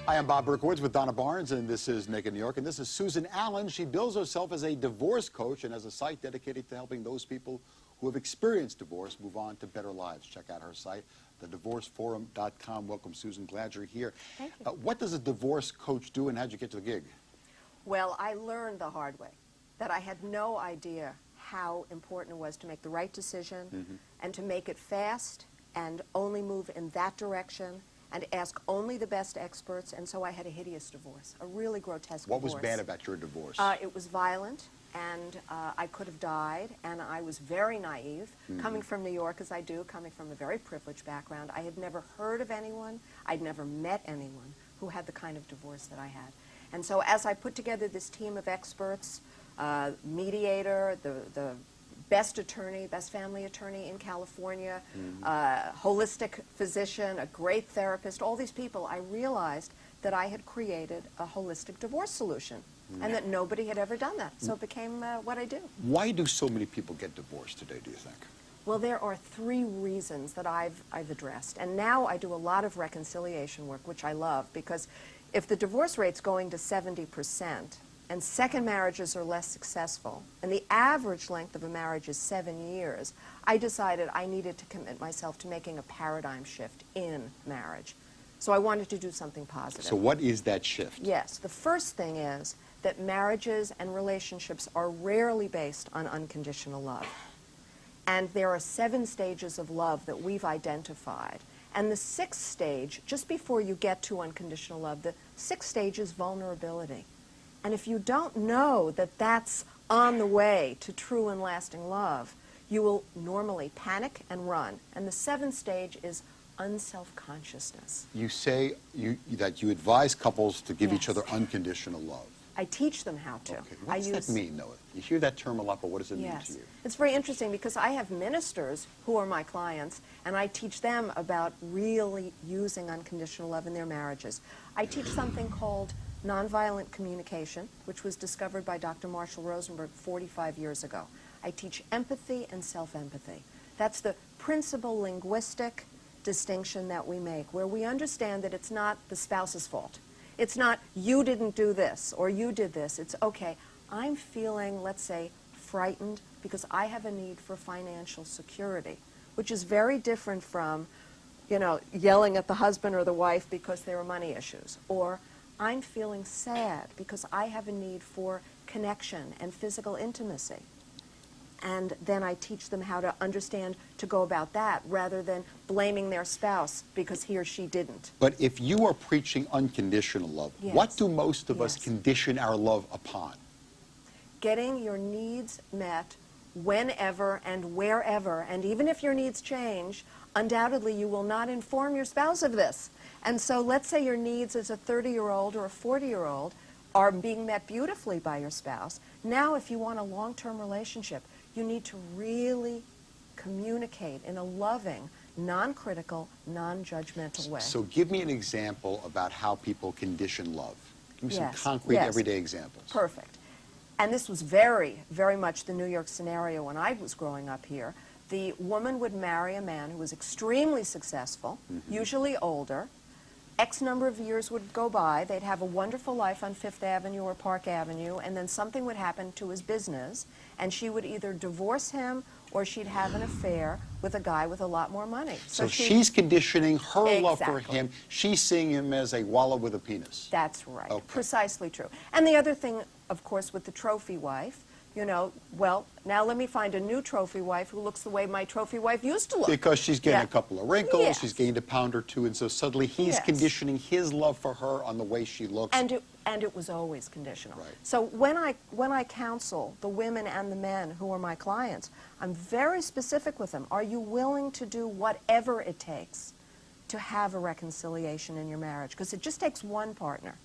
Hi, I'm Bob Berkowitz with Donna Barnes, and this is Naked New York, and this is Susan Allan. She bills herself as a divorce coach and has a site dedicated to helping those people who have experienced divorce move on to better lives. Check out her site, thedivorceforum.com. Welcome, Susan. Glad you're here. Thank you. What does a divorce coach do, and how'd you get to the gig? Well, I learned the hard way that I had no idea how important it was to make the right decision and to make it fast and only move in that direction and ask only the best experts, and so I had a hideous divorce, a really grotesque divorce. What was bad about your divorce? It was violent, and I could have died, and I was very naive, coming from New York as I do, coming from a very privileged background. I had never heard of anyone, I'd never met anyone who had the kind of divorce that I had. And so as I put together this team of experts, mediator, the best attorney, best family attorney in California, holistic physician, a great therapist, all these people, I realized that I had created a holistic divorce solution and that nobody had ever done that. So it became what I do. Why do so many people get divorced today, do you think? Well, there are three reasons that I've addressed. And now I do a lot of reconciliation work, which I love, because if the divorce rate's going to 70%, and second marriages are less successful, and the average length of a marriage is 7 years, I decided I needed to commit myself to making a paradigm shift in marriage. So I wanted to do something positive. So what is that shift? Yes. The first thing is that marriages and relationships are rarely based on unconditional love. And there are 7 stages of love that we've identified. And the 6th stage, just before you get to unconditional love, the 6th stage is vulnerability. And if you don't know that that's on the way to true and lasting love, you will normally panic and run. And the 7th stage is unself-consciousness. You say that you advise couples to give each Yes. other unconditional love. I teach them how to. Okay. What does that mean, though? You hear that term a lot, but what does it mean to you? It's very interesting because I have ministers who are my clients, and I teach them about really using unconditional love in their marriages. I teach something called nonviolent communication, which was discovered by Dr. Marshall Rosenberg 45 years ago. I teach empathy and self-empathy. That's the principal linguistic distinction that we make, where we understand that it's not the spouse's fault. It's not, you didn't do this, or you did this. It's, okay, I'm feeling, let's say, frightened because I have a need for financial security, which is very different from, yelling at the husband or the wife because there are money issues. Or, I'm feeling sad because I have a need for connection and physical intimacy. And then I teach them how to understand to go about that rather than blaming their spouse because he or she didn't. But if you are preaching unconditional love, what do most of us condition our love upon? Getting your needs met whenever and wherever, and even if your needs change, undoubtedly you will not inform your spouse of this. And so let's say your needs as a 30-year-old or a 40-year-old are being met beautifully by your spouse. Now, if you want a long-term relationship, you need to really communicate in a loving, non-critical, non-judgmental way. So give me an example about how people condition love. Give me some concrete, everyday examples. Perfect. And this was very, very much the New York scenario when I was growing up here. The woman would marry a man who was extremely successful, usually older. X number of years would go by, they'd have a wonderful life on Fifth Avenue or Park Avenue, and then something would happen to his business, and she would either divorce him or she'd have an affair with a guy with a lot more money. So she's conditioning her love for him. She's seeing him as a wallow with a penis. That's right. Okay. Precisely true. And the other thing, of course, with the trophy wife, well, now let me find a new trophy wife who looks the way my trophy wife used to look. Because she's getting a couple of wrinkles, she's gained a pound or two, and so suddenly he's conditioning his love for her on the way she looks. And it was always conditional. Right. So when I counsel the women and the men who are my clients, I'm very specific with them. Are you willing to do whatever it takes to have a reconciliation in your marriage? Because it just takes one partner.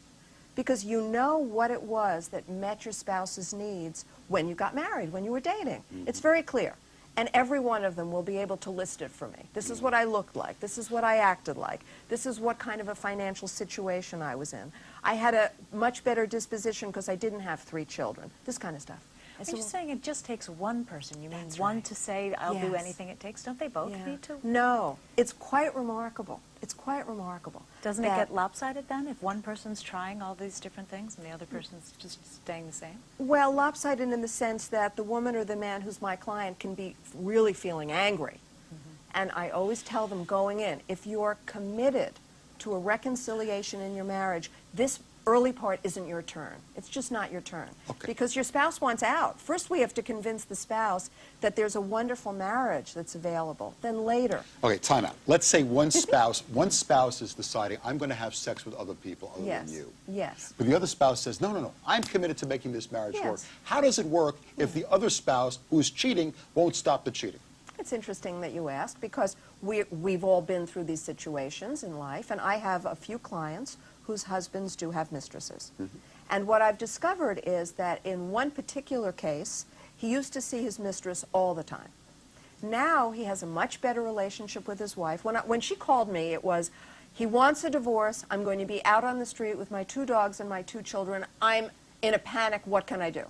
Because you know what it was that met your spouse's needs when you got married, when you were dating. It's very clear. And every one of them will be able to list it for me. This is what I looked like. This is what I acted like. This is what kind of a financial situation I was in. I had a much better disposition because I didn't have 3 children. This kind of stuff. I Are you saying it just takes one person? You mean That's one right. to say, I'll do Yes. anything it takes? Don't they both need to? No, it's quite remarkable. It's quite remarkable. Doesn't it that- get lopsided then if one person's trying all these different things and the other person's just staying the same? Well, lopsided in the sense that the woman or the man who's my client can be really feeling angry. And I always tell them going in, if you're committed to a reconciliation in your marriage, this early part isn't your turn. It's just not your turn. Okay. Because your spouse wants out. First we have to convince the spouse that there's a wonderful marriage that's available. Then later. Okay, time out. Let's say one spouse is deciding, I'm going to have sex with other people other Yes. than you. Yes. But the other spouse says, no, no, no, I'm committed to making this marriage work. Yes. How does it work if the other spouse who is cheating won't stop the cheating? It's interesting that you ask because we've all been through these situations in life, and I have a few clients whose husbands do have mistresses. And what I've discovered is that in one particular case, he used to see his mistress all the time. Now he has a much better relationship with his wife. When she called me, it was, he wants a divorce, I'm going to be out on the street with my 2 dogs and my 2 children, I'm in a panic, what can I do?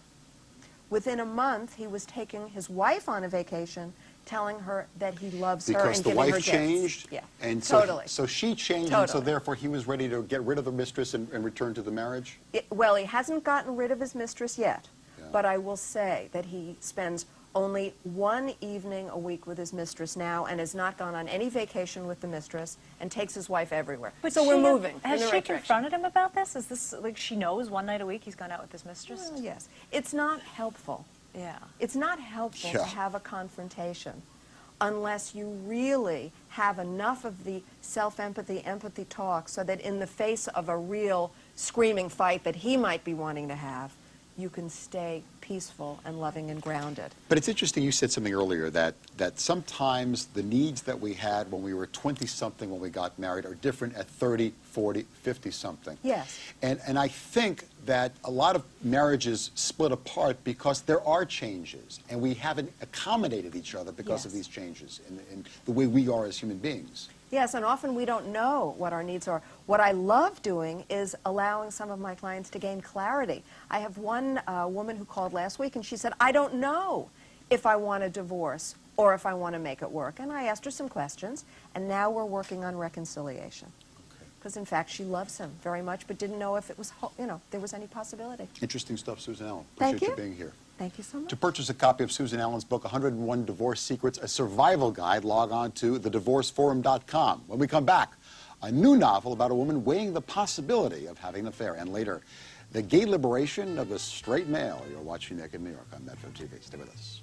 Within a month, he was taking his wife on a vacation, telling her that he loves her Because and the giving her wife gifts. changed, Yeah, and totally. so she changed, and so Totally. therefore he was ready to get rid of the mistress and return to the marriage? Well, he hasn't gotten rid of his mistress yet, Yeah. but I will say that he spends only 1 evening a week with his mistress now and has not gone on any vacation with the mistress and takes his wife everywhere. So we're moving Has in the she right direction. confronted him about this? Is this, like, she knows one night a week he's gone out with his mistress? Well, yes. It's not helpful. Yeah. It's not helpful Yeah. to have a confrontation unless you really have enough of the self-empathy, empathy talk so that in the face of a real screaming fight that he might be wanting to have, you can stay peaceful and loving and grounded. But it's interesting, you said something earlier, that sometimes the needs that we had when we were 20-something when we got married are different at 30, 40, 50-something. Yes. And I think that a lot of marriages split apart because there are changes, and we haven't accommodated each other because of Yes. these changes in the way we are as human beings. Yes, and often we don't know what our needs are. What I love doing is allowing some of my clients to gain clarity. I have one woman who called last week, and she said, I don't know if I want a divorce or if I want to make it work. And I asked her some questions, and now we're working on reconciliation. Because, in fact, she loves him very much, but didn't know if it was, there was any possibility. Interesting stuff, Susan Allan. Thank Appreciate you. being here. Thank you so much. To purchase a copy of Susan Allan's book, 101 Divorce Secrets, a Survival Guide, log on to thedivorceforum.com. When we come back, a new novel about a woman weighing the possibility of having an affair. And later, the gay liberation of the straight male. You're watching Naked New York on Metro TV. Stay with us.